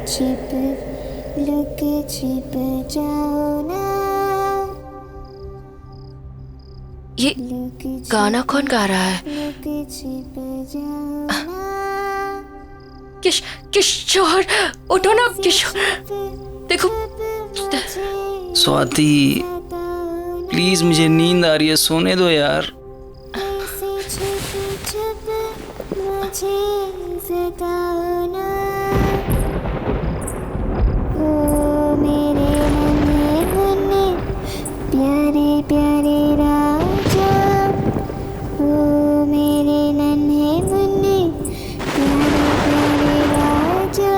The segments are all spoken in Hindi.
छिप लुके छिप जाओ ना। ये गाना कौन गा रहा है? लुके छिप जाओ ना। किशोर उठो ना किशोर, देखो। स्वाति प्लीज मुझे नींद आ रही है, सोने दो यार। प्यारे प्यारे राजा, ओ मेरे नन्हे मुन्ने प्यारे प्यारे राजा,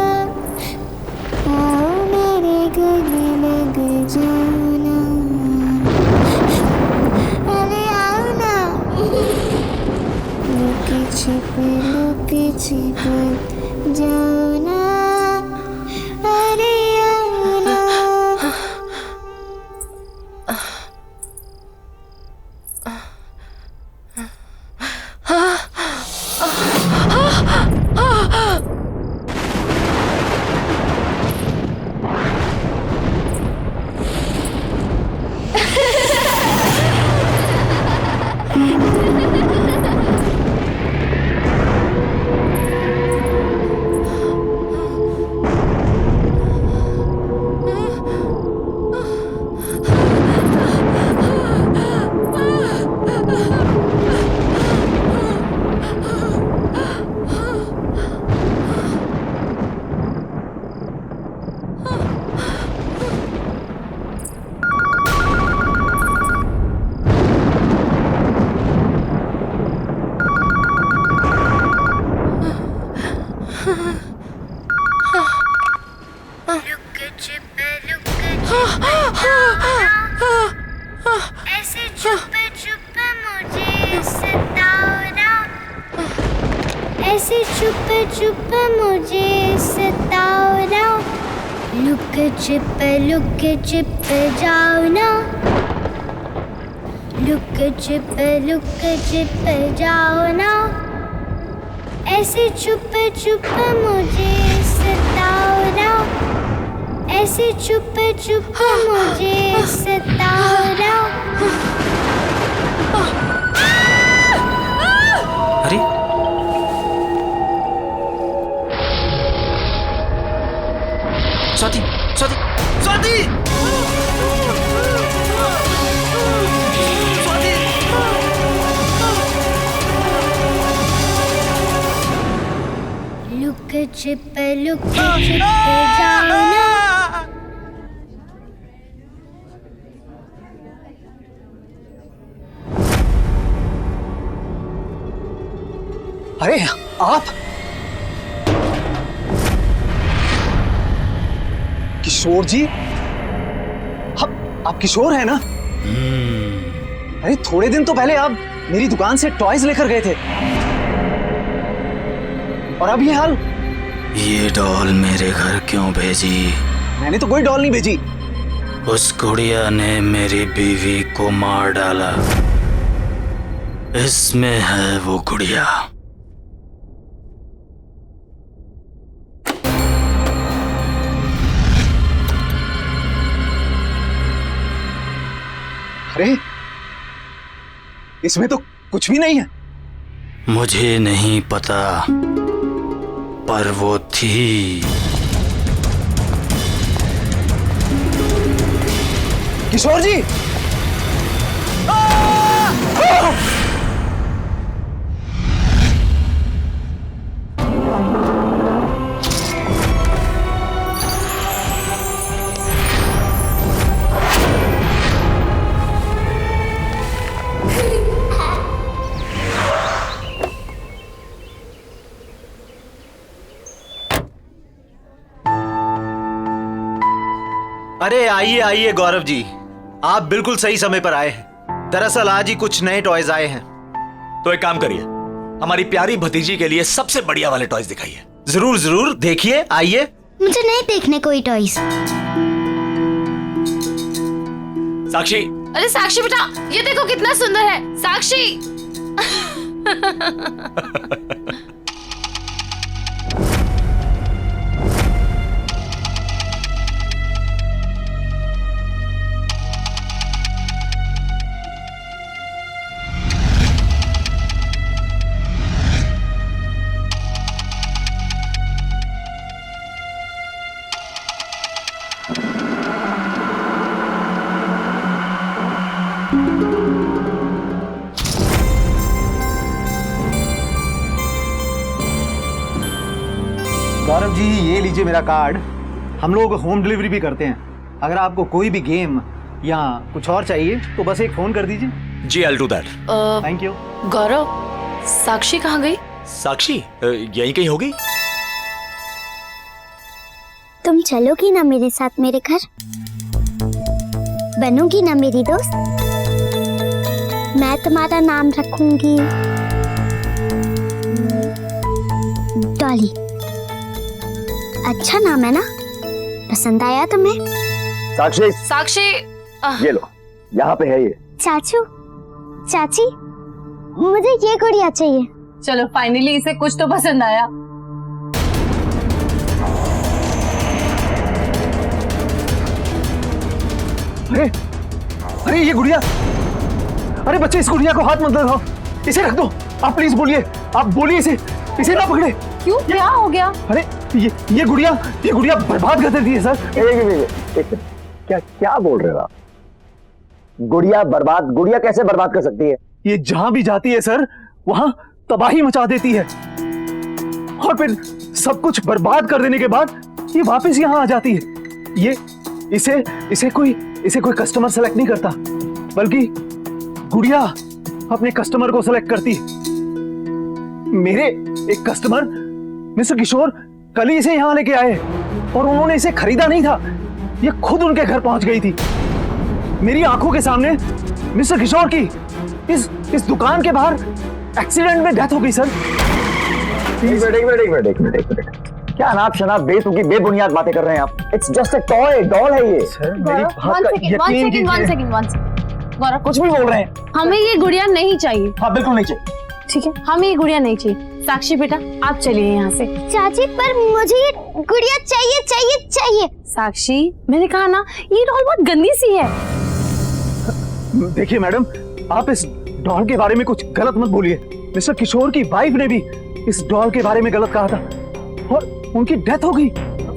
आओ मेरे गले लग जाओ ना। अरे आओ ना। लुके छिप जाओ ना। अरे आओ ना। ऐसे छुपे छुपे मुझे सताओ ना। ऐसे छुपे छुपे मुझे सताओ ना। लुके छिपे जाओ ना। लुके छिपे जाओ ना। ऐसे छुपे छुपे मुझे सताओ ना। ऐसे छुपे छुपे मुझे सताओ ना। अरे स्वाति स्वाति स्वाति स्वाति। लुके छिपे जाओ ना। अरे आप किशोर जी, आप किशोर हैं ना? अरे थोड़े दिन तो पहले आप मेरी दुकान से टॉयज लेकर गए थे और अब ये हाल। ये डॉल मेरे घर क्यों भेजी? मैंने तो कोई डॉल नहीं भेजी। उस गुड़िया ने मेरी बीवी को मार डाला। इसमें है वो गुड़िया। अरे इसमें तो कुछ भी नहीं है। मुझे नहीं पता, पर वो थी। किशोर जी, अरे आइए आइए गौरव जी, आप बिल्कुल सही समय पर आए हैं। दरअसल आज ही कुछ नए टॉयज आए हैं। तो एक काम करिए, हमारी प्यारी भतीजी के लिए सबसे बढ़िया वाले टॉयज दिखाइए। जरूर जरूर, देखिए, आइए। मुझे नहीं देखने कोई टॉयज। साक्षी। अरे साक्षी बेटा, ये देखो कितना सुंदर है। साक्षी। गौरव जी, ये लीजिए मेरा कार्ड। हम लोग होम डिलीवरी भी करते हैं। अगर आपको कोई भी गेम या कुछ और चाहिए तो बस एक फोन कर दीजिए। जी, I do that. Thank you. Gaurav, Sakshi कहाँ गई? साक्षी यहीं कहीं होगी। तुम चलोगी ना मेरे साथ मेरे घर? बनोगी ना मेरी दोस्त? मैं तुम्हारा नाम रखूंगी डॉली। अच्छा नाम है ना? पसंद आया तुम्हें? साक्षी, साक्षी ये लो, यहाँ पे है ये। चाचू, चाची, मुझे ये गुड़िया चाहिए। चलो फाइनली इसे कुछ तो पसंद आया। अरे अरे ये गुड़िया, अरे बच्चे इस गुड़िया को हाथ मत लगाओ, इसे रख दो। आप प्लीज बोलिए, आप बोलिए इसे ना पकड़े। क्यों, क्या हो गया? अरे ये गुड़िया बर्बाद कर देती है सर। एक क्या क्या बोल रहे हो आप? गुड़िया कैसे बर्बाद कर सकती है? ये जहां भी जाती है सर, वहां तबाही मचा देती है, और फिर सब कुछ बर्बाद कर देने के बाद ये वापस यहां आ जाती है। ये इसे कोई कस्टमर सेलेक्ट नहीं करता, बल्कि गुड़िया अपने कस्टमर को सेलेक्ट करती है। मेरे एक कस्टमर मिस्टर किशोर कल ही इसे यहां लेके आए, और उन्होंने इसे खरीदा नहीं था, ये खुद उनके घर पहुंच गई थी। मेरी आंखों के सामने मिस्टर किशोर की इस दुकान के बाहर एक्सीडेंट में डेथ हो गई सर। एक मिनट। क्या अनाप शनाप बेतुकी बेबुनियाद बातें कर रहे हैं आप? It's just a toy, doll है ये। सर मेरी बात का यकीन कीजिए। One second. गौरव, कुछ भी बोल रहे हैं। हमें ये गुड़िया नहीं चाहिए। हाँ बिल्कुल नहीं चाहिए। ठीक है, हमें ये गुड़िया नहीं चाहिए। साक्षी बेटा, आप चलिए यहाँ से। चाची, पर मुझे ये गुड़िया चाहिए। साक्षी, मैंने कहा ना, ये डॉल बहुत गंदी सी है। देखिए मैडम, आप इस डॉल के बारे में कुछ गलत मत बोलिए। मिस्टर किशोर की वाइफ ने भी इस डॉल के बारे में गलत कहा था, और उनकी डेथ हो गई।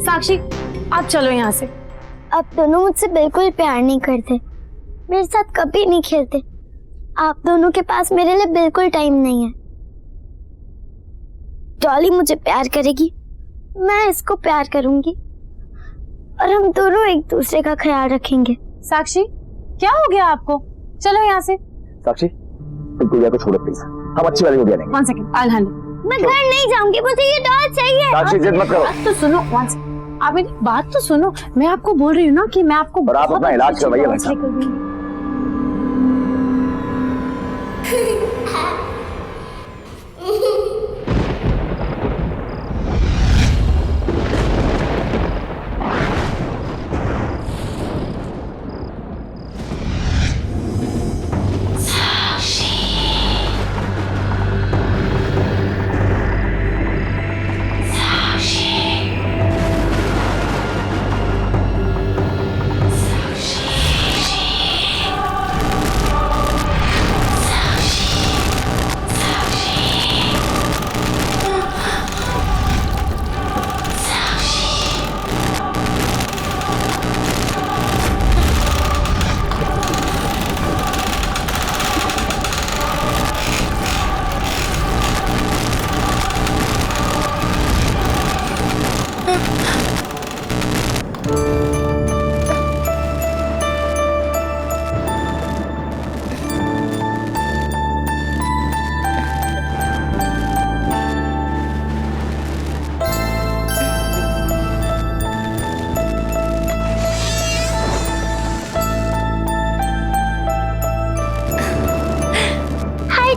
साक्षी, आप चलो यहाँ से। आप दोनों मुझसे बिल्कुल प्यार नहीं करते, मेरे साथ कभी नहीं खेलते। आप दोनों के पास मेरे लिए बिल्कुल टाइम नहीं है। डॉली मुझे प्यार करेगी, मैं इसको प्यार करूंगी, और हम दोनों एक दूसरे का ख्याल रखेंगे। साक्षी, क्या हो गया आपको? चलो यहाँ से। साक्षी, तुम गुड़िया को छोड़ो प्लीज, हम अच्छी वाली गुड़िया लेंगे। One second, I handle. मैं घर नहीं जाऊंगी, मुझे ये डॉल चाहिए। साक्षी, जिद मत करो। बात तो सुनो, वन सेकंड। आप मेरी बात तो सुनो। मैं आपको बोल रही हूँ ना कि मैं आपको और आप बहुत अपना इलाज अच्छी करवाइए दवा भाई साहब। लेकर दूंगी।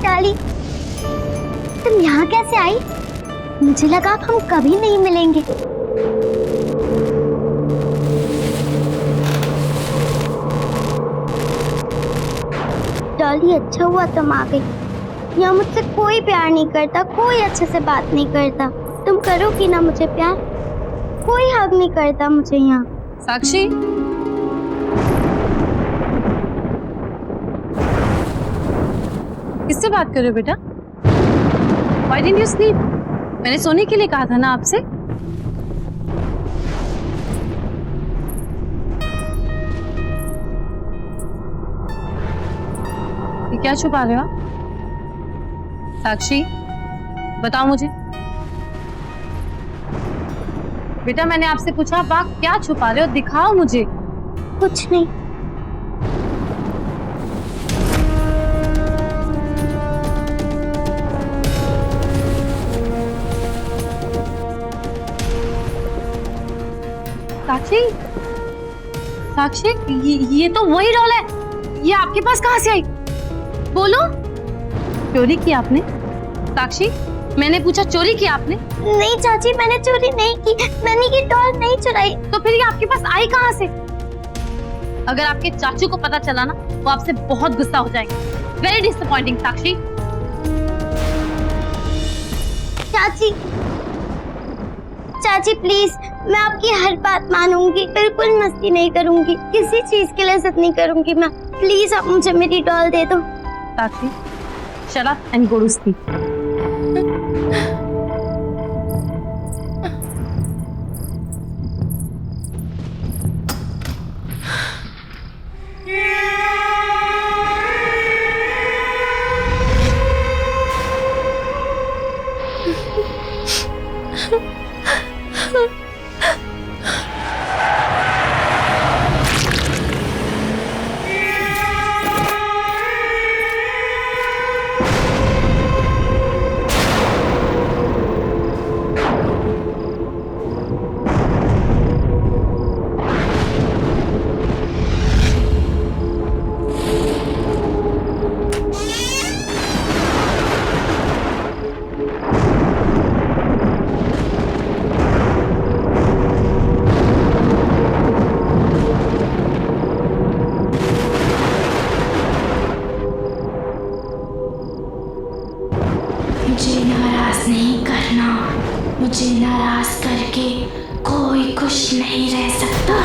डॉली, तुम यहाँ कैसे आई? मुझे लगा अब हम कभी नहीं मिलेंगे। डॉली, अच्छा हुआ तुम आ गई। यहाँ मुझसे कोई प्यार नहीं करता, कोई अच्छे से बात नहीं करता। तुम करोगी ना मुझे प्यार? कोई हक नहीं करता मुझे यहाँ। साक्षी, किससे बात कर रहे हो बेटा? Why didn't you sleep? मैंने सोने के लिए कहा था ना आपसे। ये क्या छुपा रहे हो आप? साक्षी, बताओ मुझे। बेटा मैंने आपसे पूछा, आप क्या छुपा रहे हो? दिखाओ मुझे। कुछ नहीं। साक्षी, साक्षी, ये तो वही डॉल है। ये आपके पास कहाँ से आई? बोलो। चोरी की आपने? साक्षी, मैंने पूछा चोरी की आपने? नहीं चाची, मैंने चोरी नहीं की, मैंने ये डॉल नहीं चुराई। तो फिर ये आपके पास आई कहाँ से? अगर आपके चाचू को पता चला ना, वो आपसे बहुत गुस्सा हो जाएंगे। वेरी डिसअपॉइंटिंग साक्षी। चाची, चाची प्लीज, मैं आपकी हर बात मानूंगी, बिल्कुल मस्ती नहीं करूंगी, किसी चीज के लिए जिद नहीं करूंगी मैं। प्लीज आप मुझे मेरी डॉल दे दो। साक्षी, shut up and go to sleep. मुझे नाराज नहीं करना, मुझे नाराज करके कोई खुश नहीं रह सकता।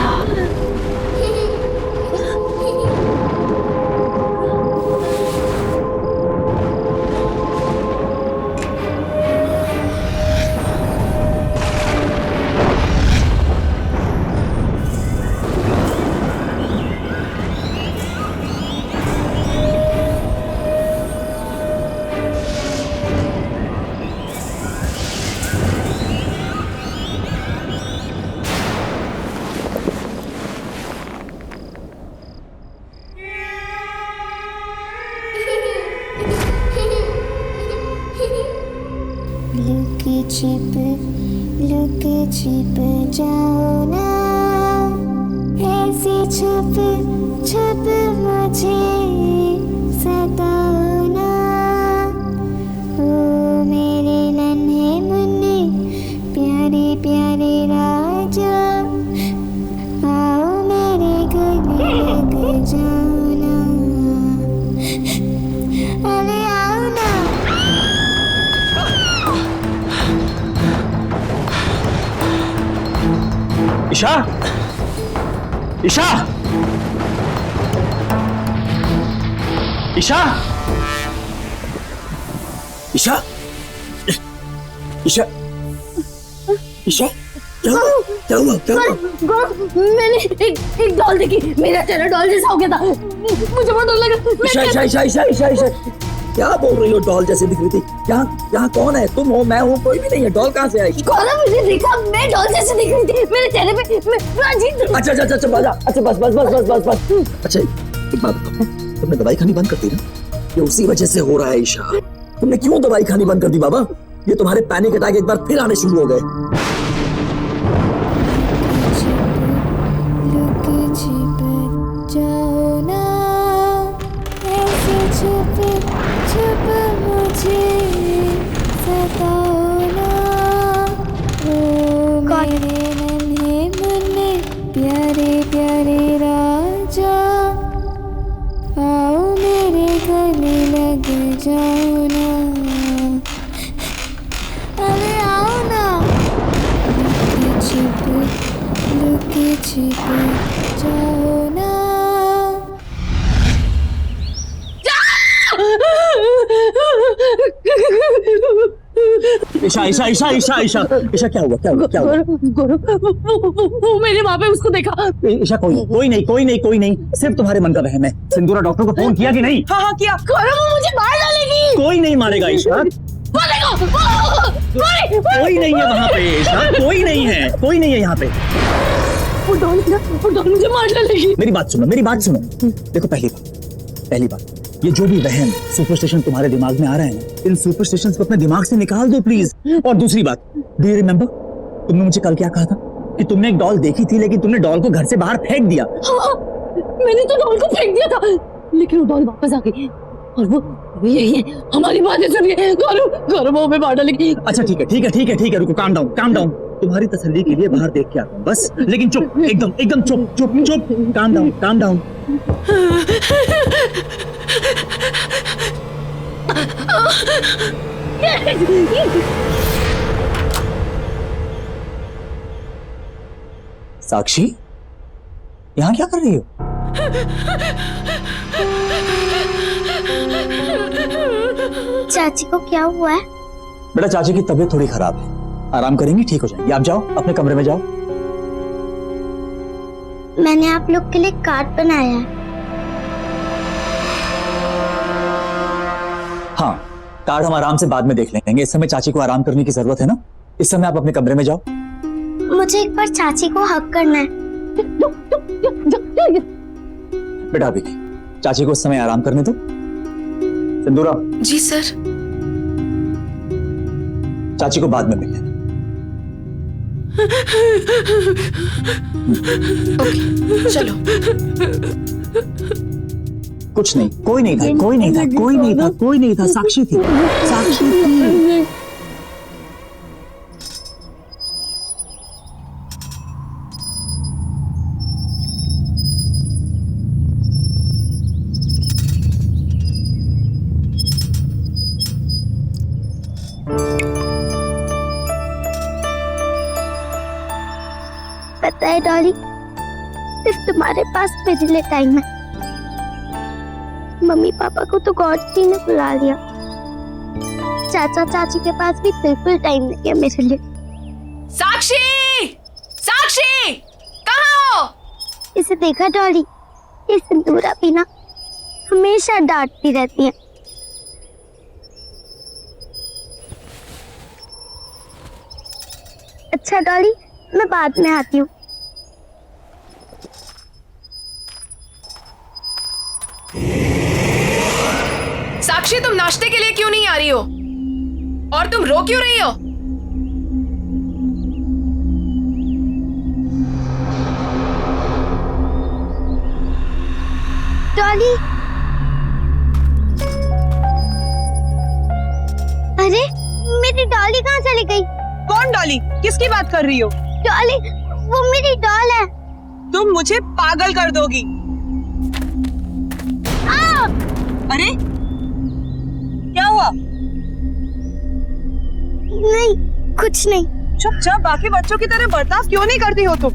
लुक छिप जाओ ना, ऐसे छुप छुप मुझे सताओ ना। ओ मेरे नन्हे मुन्ने प्यारे प्यारे राजा, आओ मेरे गले लग जाओ ना। अरे आओ ना। ईशा, ईशा, ईशा, ईशा, ईशा, ईशा, क्या हुआ? मैंने एक डॉल देखी, मेरा चेहरा डॉल जैसा हो गया था, मुझे बहुत डर लगा। ईशा, ईशा, ईशा, ईशा, ईशा, ईशा, क्या बोल रही हो? डॉल जैसे दिख रही थी। यहाँ कौन है? तुम हो, मैं हूँ, कोई भी नहीं है। डॉल कहाँ से आई? कौन है? मुझे देखा, मैं डॉल जैसे दिख रही थी, मेरे चेहरे पे अच्छा अच्छा अच्छा अच्छा, बस बस बस बस बस बस। अच्छा एक बात बताओ, तुमने दवाई खानी बंद कर दी ना? ये उसी वजह से हो रहा है ईशा। तुमने क्यों दवाई खानी बंद कर दी बाबा? ये तुम्हारे पैनिक अटैक एक बार फिर आने शुरू हो गए। प्यारे प्यारे राजा, आओ मेरे गले लग जाओ ना। अरे आओ ना। लुक छिप जाओ ना। ईशा ईशा ईशा ईशा ईशा ईशा, क्या हुआ? क्या हुआ? क्या हुआ? वो मेरे वहाँ पे उसको देखा। ईशा कोई नहीं, सिर्फ तुम्हारे मन का वहम है। सिंदूरा डॉक्टर को फोन किया कि नहीं? हाँ किया। वो मुझे मार डालेगी। कोई नहीं मारेगा ईशा, कोई नहीं है वहाँ पे ईशा, कोई नहीं है, कोई नहीं है यहाँ पे। वो डॉल मुझे मार डालेगी। मेरी बात सुनो, मेरी बात सुनो। देखो पहली बात, ये जो भी वहम सुपरस्टिशन तुम्हारे दिमाग में आ रहा है ना, इन सुपरस्टिशंस को अपने दिमाग से निकाल दो प्लीज। और दूसरी बात, डू यू रिमेम्बर तुमने मुझे कल क्या कहा था कि तुमने एक डॉल देखी थी लेकिन तुमने डॉल को घर से बाहर फेंक दिया। हाँ, मैंने तो डॉल को फेंक दिया था, लेकिन वो डॉल वापस आ गई और वो यही है, हमारी बातें सुन के गौरव मुंह में मार डालेगी। अच्छा ठीक है, रुको, काम डाउन। तुम्हारी तसल्ली के लिए बाहर देख के आता हूँ बस, लेकिन चुप, एकदम चुप, काम डाउन। साक्षी, यहाँ क्या कर रही हो? चाची को क्या हुआ है? बेटा, चाची की तबीयत थोड़ी खराब है, आराम करेंगी, ठीक हो जाएंगी। आप जाओ अपने कमरे में जाओ। मैंने आप लोग के लिए कार्ड बनाया है। हाँ, कार्ड हम आराम से बाद में देख लेंगे, इस समय चाची को आराम करने की जरूरत है ना। इस समय आप अपने कमरे में जाओ। मुझे एक बार चाची को हक करना है। बेटा अभी चाची को इस समय आराम करने दो। सिंदूरा, जी सर। चाची को बाद में मिल लेना। ओके, चलो। कुछ नहीं, कोई नहीं था, साक्षी थी। पता है डॉली, सिर्फ तुम्हारे पास मेरे लिए टाइम है। मम्मी पापा को तो गॉड जी ने बुला लिया, चाचा चाची के पास भी बिल्कुल टाइम नहीं है मेरे लिए। साक्षी, कहाँ हो? इसे देखा डॉली, ये सिंदूरा भी ना हमेशा डांटती रहती है। अच्छा डॉली, मैं बाद में आती हूँ। साक्षी, तुम नाश्ते के लिए क्यों नहीं आ रही हो? और तुम रो क्यों रही हो? डॉली, अरे मेरी डॉली कहाँ चली गई? कौन डॉली? किसकी बात कर रही हो? डॉली, वो मेरी डॉल है। तुम मुझे पागल कर दोगी। अरे क्या हुआ? नहीं, कुछ नहीं। चुपचाप बाकी बच्चों की तरह बर्ताव क्यों नहीं करती हो तुम?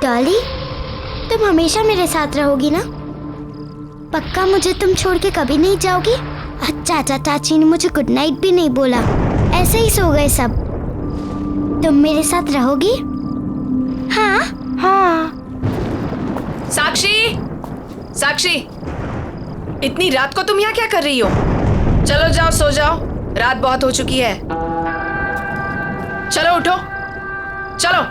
डॉली, तुम हमेशा मेरे साथ रहोगी ना? पक्का मुझे तुम छोड़ के कभी नहीं जाओगी? चाचा चाची ने मुझे गुड नाइट भी नहीं बोला, ऐसे ही सो गए सब। तुम मेरे साथ रहोगी? हाँ। साक्षी, इतनी रात को तुम यहाँ क्या कर रही हो? चलो जाओ, सो जाओ, रात बहुत हो चुकी है। चलो उठो, चलो।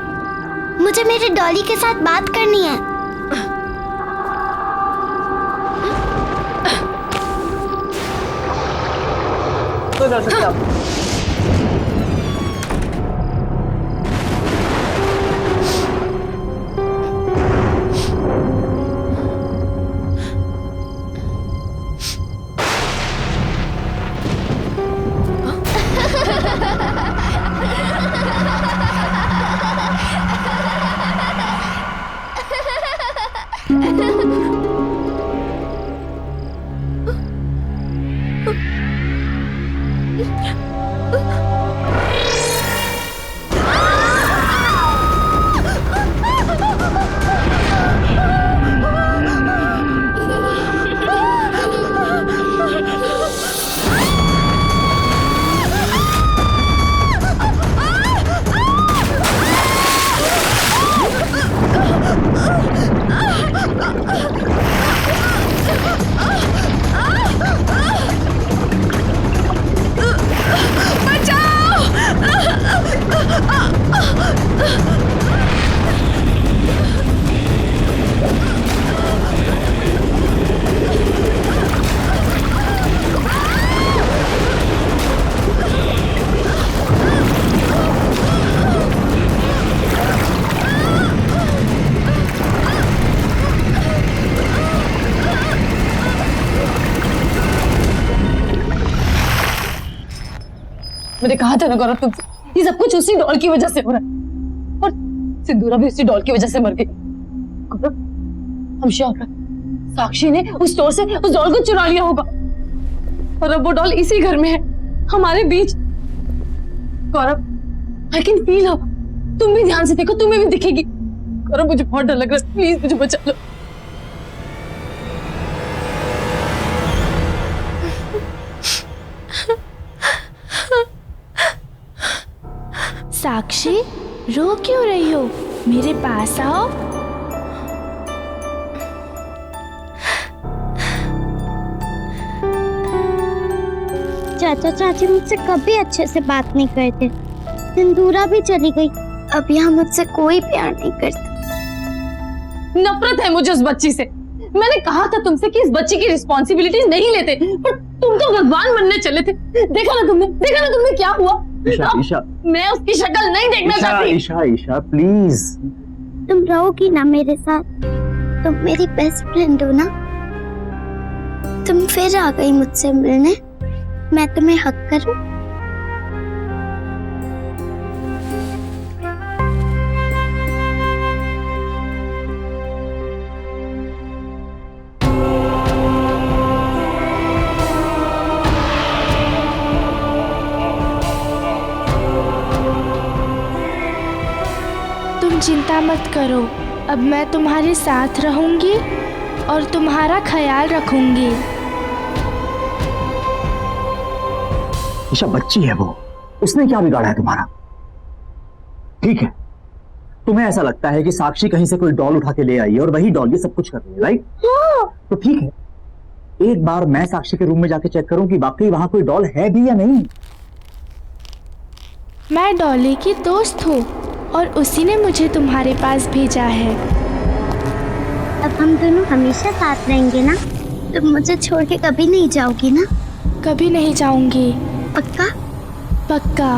मुझे मेरे डॉली के साथ बात करनी है। तो जा सकते आप। मैंने कहा था ना गौरव तुमसे, ये सब कुछ उसी डॉल की वजह से हो रहा है, और सिंदूरा भी उसी डॉल की वजह से मर गई। गौरव, हम श्योर हैं साक्षी ने उस स्टोर से उस डॉल को चुरा लिया होगा, और अब वो डॉल इसी घर में है, हमारे बीच। गौरव, आई कैन फील हर, तुम भी ध्यान से देखो, तुम्हें भी दिखेगी। गौरव, मुझे बहुत डर लग रहा है, प्लीज मुझे बचा लो। साक्षी, रो क्यों रही हो? मेरे पास आओ। चाचा चाची मुझसे कभी अच्छे से बात नहीं करते। सिंदूरा भी चली गई, अब यहाँ मुझसे कोई प्यार नहीं करता। नफरत है मुझे उस बच्ची से। मैंने कहा था तुमसे कि इस बच्ची की रिस्पॉन्सिबिलिटीज नहीं लेते, पर तुम तो भगवान बनने चले थे। देखा ना तुमने क्या हुआ? ईशा, मैं उसकी शक्ल नहीं देखना चाहती। ईशा प्लीज। तुम रहोगी ना मेरे साथ? तुम मेरी बेस्ट फ्रेंड हो ना? तुम फिर आ गई मुझसे मिलने, मैं तुम्हें हक करूं? तुम चिंता मत करो, अब मैं तुम्हारे साथ रहूंगी और तुम्हारा ख्याल रखूंगी। ईशा बच्ची है वो, उसने क्या बिगाड़ा है तुम्हारा? ठीक है, तुम्हें ऐसा लगता है कि साक्षी कहीं से कोई डॉल उठा के ले आई है और वही डॉल ये सब कुछ कर रही है, राइट? तो ठीक है, एक बार मैं साक्षी के रूम में जाके चेक करूं कि वाकई वहां कोई डॉल है भी या नहीं। मैं डॉली की दोस्त हूँ और उसी ने मुझे तुम्हारे पास भेजा है। अब हम दोनों हमेशा साथ रहेंगे ना? तुम मुझे छोड़ के कभी नहीं जाओगी ना? कभी नहीं जाऊंगी। पक्का? पक्का।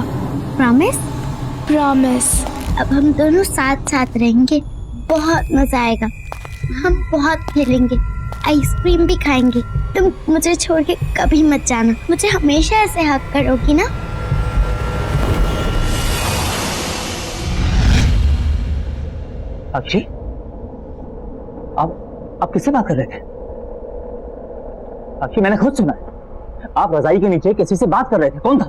प्रॉमिस? प्रॉमिस। अब हम दोनों साथ साथ रहेंगे, बहुत मजा आएगा। हम बहुत खेलेंगे, आइसक्रीम भी खाएंगे। तुम मुझे छोड़ के कभी मत जाना, मुझे हमेशा ऐसे हक करोगी ना? साक्षी, आप किससे बात कर रहे थे? साक्षी, मैंने खुद सुना है, आप रजाई के नीचे किसी से बात कर रहे थे। कौन था?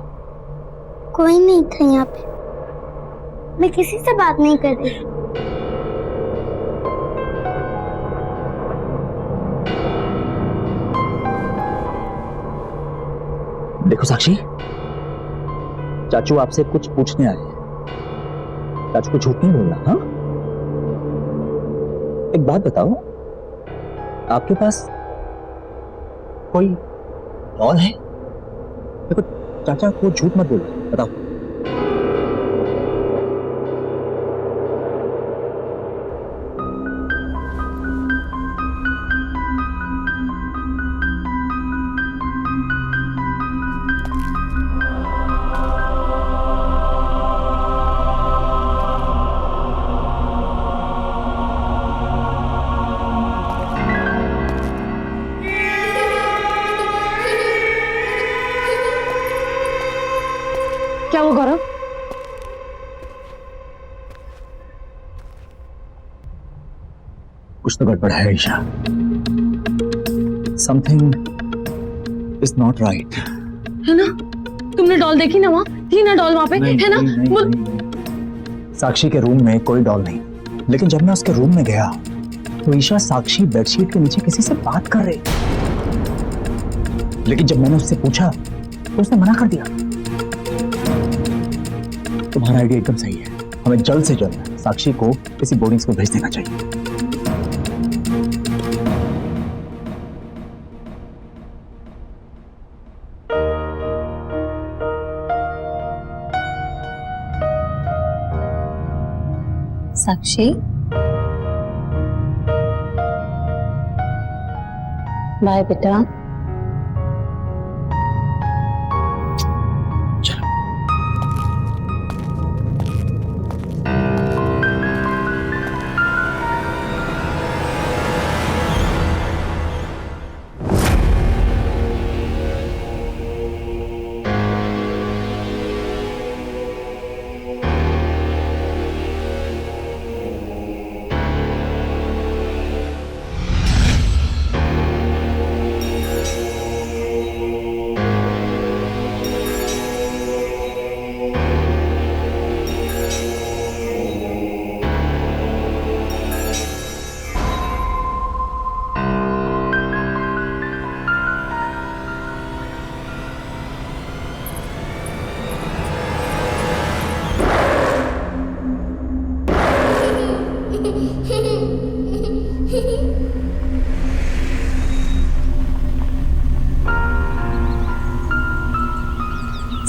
कोई नहीं था यहाँ पे, मैं किसी से बात नहीं कर रही। देखो साक्षी, चाचू आपसे कुछ पूछने आए हैं। चाचू को झूठ नहीं बोलना, हाँ? एक बात बताओ, आपके पास कोई डॉल है? देखो चाचा को झूठ मत बोलो, बताओ। क्या हुआ गौरव? कुछ तो गड़बड़ है Isha. Something is not right. है ना? तुमने डॉल देखी ना? वहाँ थी ना डॉल, वहाँ पे है ना? नहीं। साक्षी के रूम में कोई डॉल नहीं, लेकिन जब मैं उसके रूम में गया तो ईशा साक्षी बेडशीट के नीचे किसी से बात कर रही, लेकिन जब मैंने उससे पूछा तो उसने मना कर दिया। तुम्हारा आइडिया एकदम सही है, हमें जल्द से जल्द साक्षी को किसी बोर्डिंग स्कूल भेज देना चाहिए। साक्षी, बाय बेटा।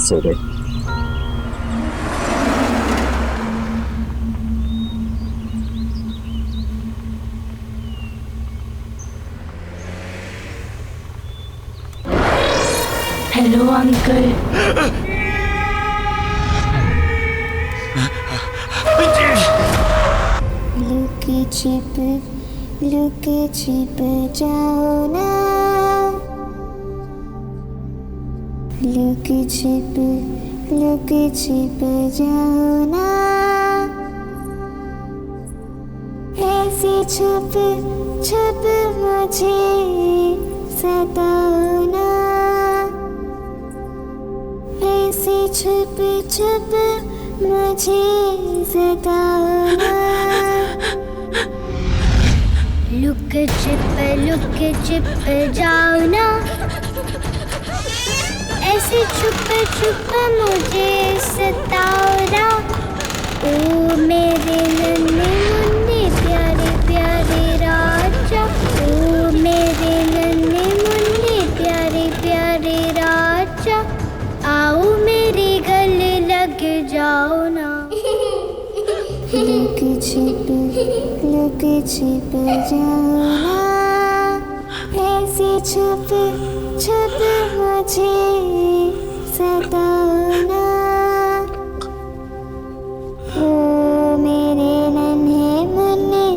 सो गए। Hello uncle. लुके छिप जाओ ना, लुके छिप जाओ ना, ऐसे छुप मुझे सताओ ना, ऐसे छुप मुझे सताओ ना। लुक छिप जाओ ना, ऐसे छुप मुझे सताओ ना। ओ मेरे नन्हे मुन्ने प्यारे प्यारे राजा, ओ मेरे नन्हे मुन्ने प्यारे प्यारे राजा, आओ मेरे गले लग जाओ ना। लुक छिप जाओ ना, ऐसे छुप मुझे सताओ ना। ओ मेरे नन्हे मुन्ने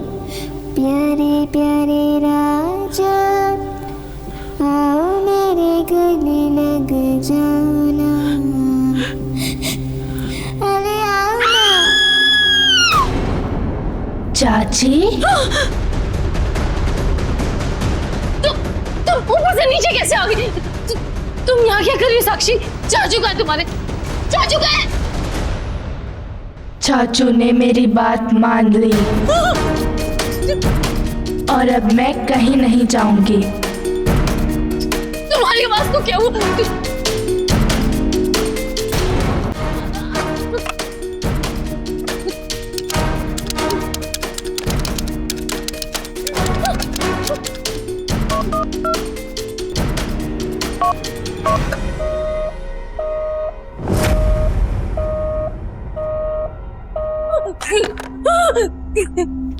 प्यारे प्यारे राजा, आओ मेरे गले लग जाओ ना। अरे आओ ना। चाची तुम ऊपर से नीचे कैसे आ गई? तुम यहाँ क्या कर रही हो साक्षी? चाचू का है तुम्हारे? चाचू का है? चाचू ने मेरी बात मान ली और अब मैं कहीं नहीं जाऊंगी। तुम्हारी आवाज को क्या हुआ?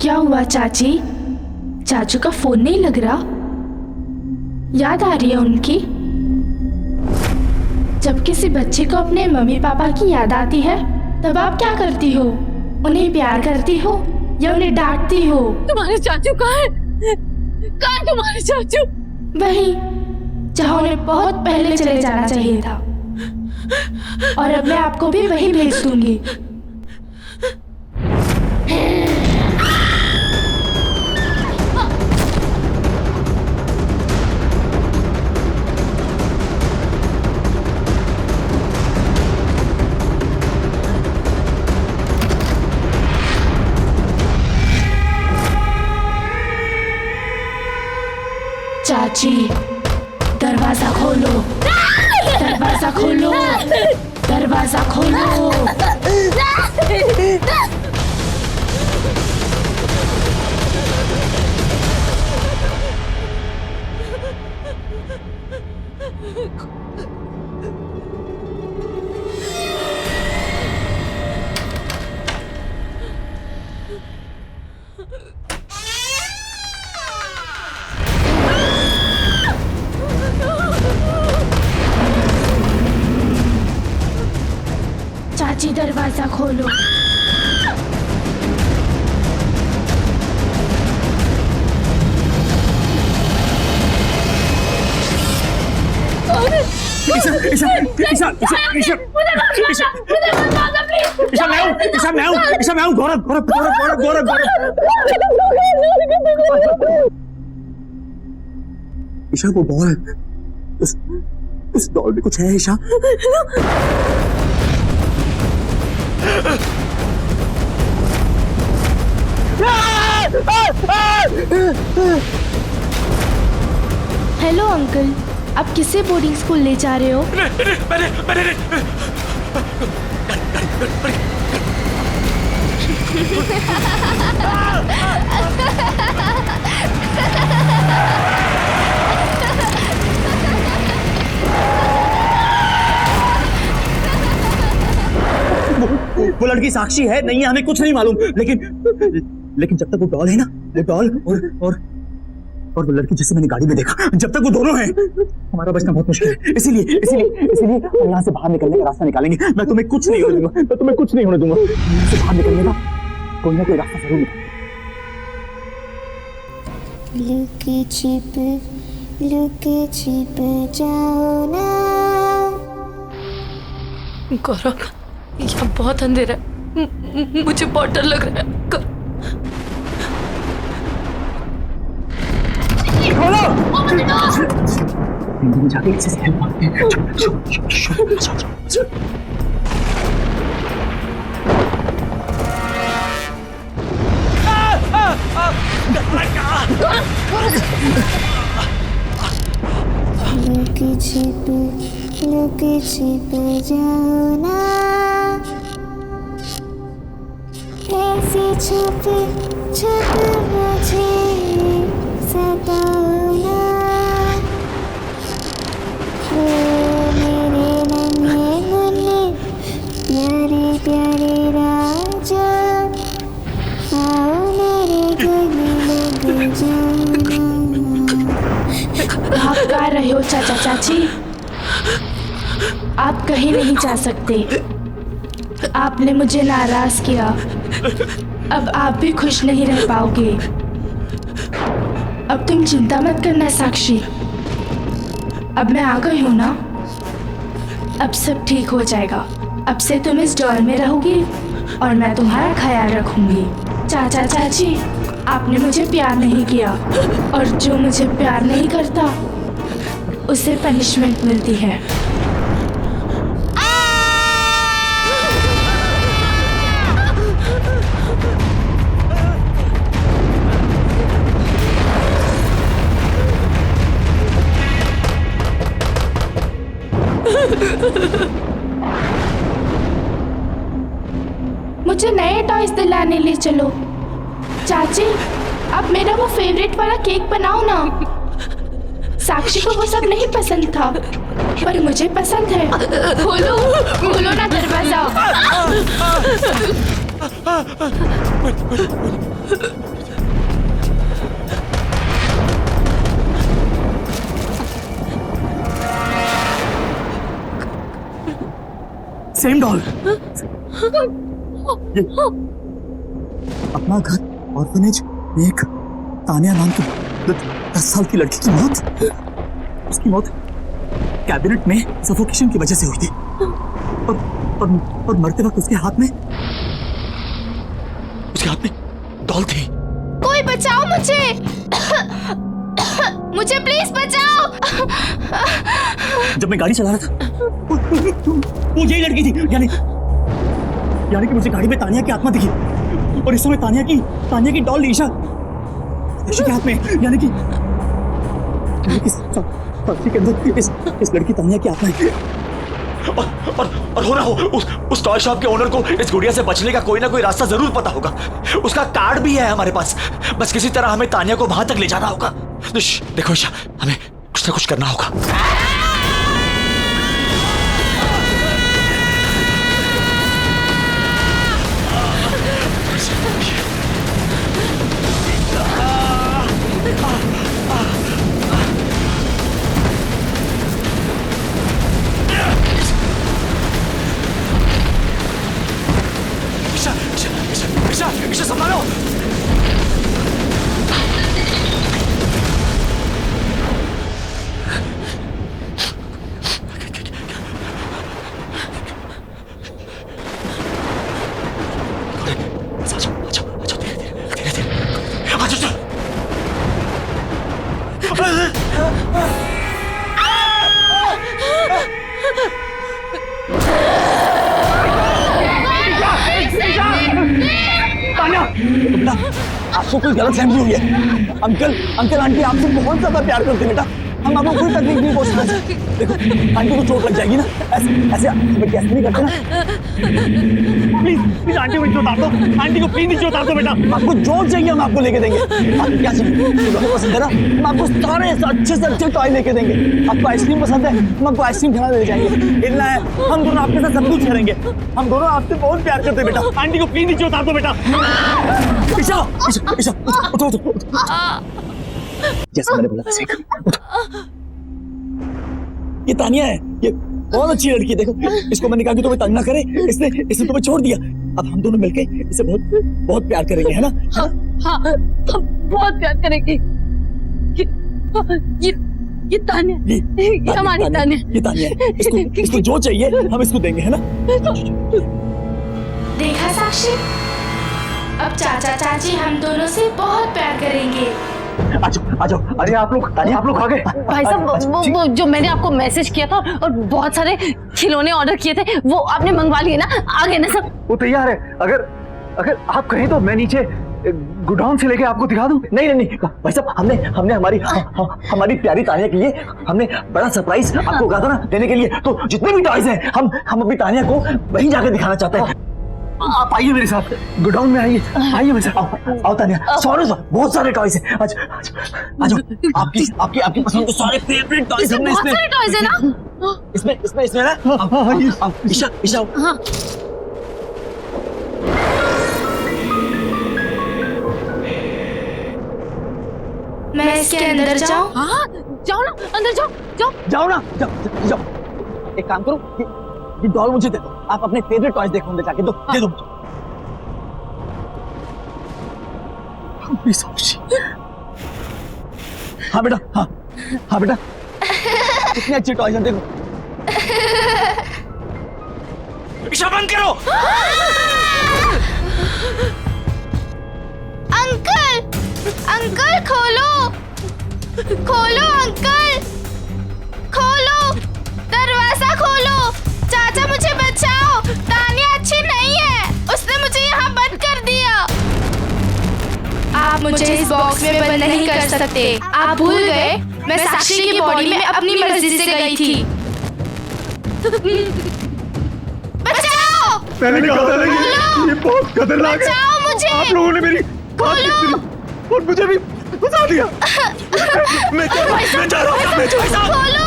क्या हुआ चाची? चाचू का फोन नहीं लग रहा? याद आ रही है उनकी? जब किसी बच्चे को अपने मम्मी पापा की याद आती है तब आप क्या करती हो? उन्हें प्यार करती हो या उन्हें डांटती हो? तुम्हारे चाचू कहाँ है? कहाँ है तुम्हारे चाचू? वहीं जहाँ उन्हें बहुत पहले चले जाना चाहिए था, और अब मैं आपको भी वहीं भेज दूंगी। चाची दरवाजा खोलो, दरवाजा खोलो, दरवाजा खोलो। चाची दरवाजा खोलो। ईशा वो बॉल है, उस बॉल में कुछ है ईशा। हेलो अंकल, आप किसे बोर्डिंग स्कूल ले जा रहे हो? वो लड़की साक्षी है नहीं है हमें कुछ नहीं मालूम, लेकिन जब तक वो डॉल है ना, वो डॉल और वो लड़की जिसे मैंने गाड़ी में देखा, जब तक वो दोनों हैं हमारा बचना बहुत मुश्किल है। इसीलिए हम यहाँ से बाहर निकलने का रास्ता निकालेंगे। मैं तुम्हें कुछ नहीं होने दूंगा, यहाँ से बाहर निकलने का कोई ना कोई रास्ता जरूर निकालेंगे। लुके छिप जाओ ना। गौरव, यहाँ बहुत अंधेरा है, मुझे बहुत डर लग रहा है। जाके किसी से हेल्प मांगते हैं। लुके छिप जाओ ना, ऐसे छुप मुझे सताओ ना। ओ मेरे नन्हे मुन्ने प्यारे प्यारे राजा, आओ मेरे गले लग जाओ। आप गा रहे हो चाचा चाची, आप कहीं नहीं जा सकते। आपने मुझे नाराज किया, अब आप भी खुश नहीं रह पाओगे। अब तुम चिंता मत करना साक्षी, अब मैं आ गई हूँ ना, अब सब ठीक हो जाएगा। अब से तुम इस डॉल में रहोगी और मैं तुम्हारा ख्याल रखूंगी। चाचा चाची, आपने मुझे प्यार नहीं किया और जो मुझे प्यार नहीं करता उसे पनिशमेंट मिलती है। मुझे नए टॉयज दिलाने ले चलो। चाची, आप मेरा वो फेवरेट वाला केक बनाओ ना। साक्षी को वो सब नहीं पसंद था, पर मुझे पसंद है। खोलो ना दरवाजा। सेम डॉल, अपना घर ऑर्फनेज में एक तानिया नाम की 10 साल की लड़की की मौत, उसकी मौत कैबिनेट में सफोकेशन की वजह से हुई थी और मरते वक्त उसके हाथ में डॉल थी। कोई बचाओ मुझे। मुझे प्लीज बचाओ। जब मैं गाड़ी चला रहा था वो यही लड़की थी, यानी कि मुझे गाड़ी में तानिया की आत्मा दिखी और इस समय तानिया की डॉल ईशा के हाथ में, यानी कि साक्षी के अंदर इस लड़की तानिया की आत्मा है। और हो ना हो उस टॉय शॉप के ओनर को इस गुड़िया से बचने का कोई ना कोई रास्ता जरूर पता होगा। उसका कार्ड भी है हमारे पास, बस किसी तरह हमें तानिया को वहां तक ले जाना होगा। देखो ईशा, हमें कुछ ना कुछ करना होगा। ईशा संभालो। आपको कोई गलतफहमी हुई है। अंकल आंटी आपसे बहुत ज्यादा प्यार करते बेटा। हम आपको कोई तकलीफ नहीं पहुंचा सकते। देखो आंटी को चोट लग जाएगी ना, ऐसे ऐसे हमें कैसे नहीं करते ना। प्लीज प्लीज आंटी को नीचे उतार दो, आंटी को प्लीज नीचे उतार दो बेटा। आपको जो चाहिए हम आपको लेके देंगे। आप क्या चाहिए तुम्हें पसंद है ना, हम आपको सारे अच्छे से अच्छे टॉय लेके देंगे। आपको आइसक्रीम पसंद है, हम आपको आइसक्रीम खिलाने ले जाएंगे। हिलना है, हम दोनों आपके साथ सब कुछ करेंगे। हम दोनों आपसे बहुत प्यार करते हैं बेटा। आंटी को प्लीज नीचे उतार दो बेटा। ईशा ईशा ईशा उठो उठो उठो। जैसा मैंने बोला वैसे ये तानिया है, ये बहुत अच्छी लड़की है। देखो इसको मैंने कहा कि तुम्हें तंग ना करे, इसने तुम्हें छोड़ दिया। अब हम दोनों मिलके इसे बहुत बहुत प्यार करेंगे, है ना? हाँ, हम बहुत प्यार करेंगे। ये तानिया, ये हमारी तानिया, ये तानिया है। इसको जो चाहिए हम इसको देंगे, है ना? देखा साक्षी, अब चाचा चाची हम दोनों से बहुत प्यार करेंगे। आ जाओ। अरे आप लोग आ गए। भाई साहब वो जो मैंने आपको मैसेज किया था और बहुत सारे खिलौने ऑर्डर किए थे वो आपने मंगवा लिए ना? आ गए ना सब? वो तैयार है। अगर आप कहें तो मैं नीचे गोडाउन से लेके आपको दिखा दूं। नहीं भाई साहब, हमने हमारी प्यारी तानिया के लिए हमने बड़ा सरप्राइज आपको कहा था ना देने के लिए। तो जितने भी टॉयज हैं हम अपनी तानिया को वहीं जाकर दिखाना चाहते हैं। आप आइए मेरे साथ, गोडाउन में आइए मेरे साथ। आओ तानिया, सॉरी बहुत सारे टॉयज हैं। आ जाओ। आपकी पसंद के सारे फेवरेट टॉयज हमने बहुत सारे टॉयज है ना इसमें ना। ईशा हाँ। मैं इसके अंदर जाऊं? हाँ जाओ ना, अंदर जाओ। एक काम करो, ये डॉल मुझे दे दो। आप अपने फेवरेट टॉयज देखो, अंदर जाके दे दो मुझे। हाँ बेटा, हाँ बेटा, कितने अच्छे टॉयज हैं देखो। ईशा बंद करो। अंकल खोलो अंकल, खोलो दरवाजा खोलो। चाचा मुझे बचाओ, तानिया अच्छी नहीं है, उसने मुझे यहाँ बंद कर दिया। आप मुझे इस बॉक्स में बंद नहीं कर सकते। आप भूल गए मैं साक्षी की बॉडी में अपनी मर्जी से गई थी। बचाओ, मैंने कहा था ना ये बहुत खतरनाक है। बचाओ मुझे। आप लोगों ने मेरी खोलो और मुझे भी फंसा दिया। मैं जा रहा हूँ। खोलो।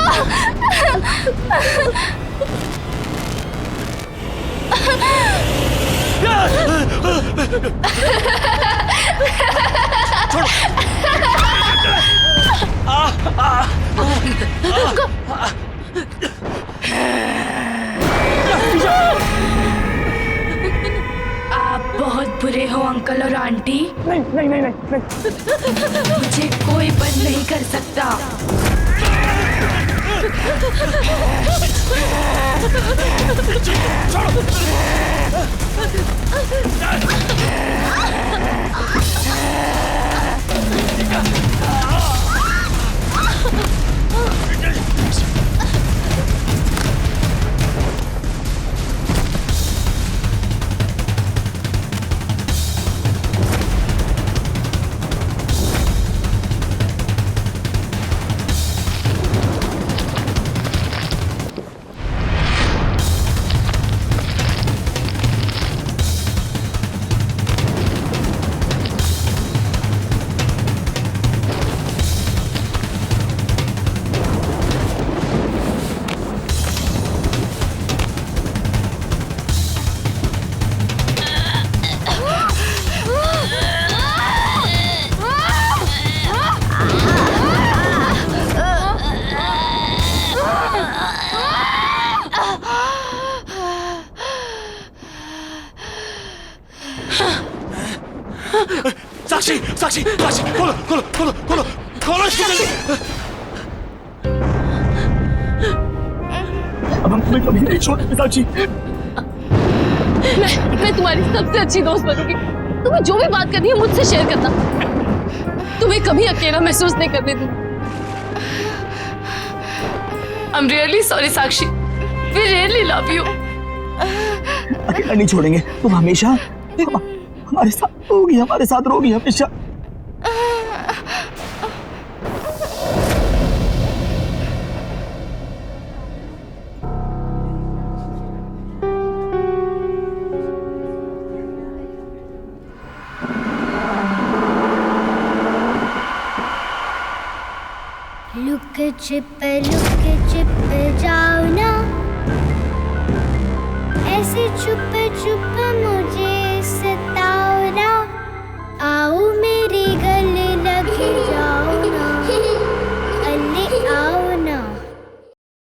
आप बहुत बुरे हो अंकल और आंटी। नहीं मुझे कोई बंद नहीं कर सकता। साक्षी खोलो इसको जल्दी। अब हम तुम्हें कभी नहीं छोड़ेंगे साक्षी। मैं तुम्हारी सबसे अच्छी दोस्त बनूंगी। तुम्हें जो भी बात करनी है मुझसे शेयर करना। तुम्हें कभी अकेला महसूस नहीं करने दूंगी। I'm really sorry Sakshi. We really love you। अकेला नहीं छोड़ेंगे, तुम हमेशा हमारे साथ रोगी हमेशा। लुक छिप जाओ ना, ऐसे छुप छुप मुझे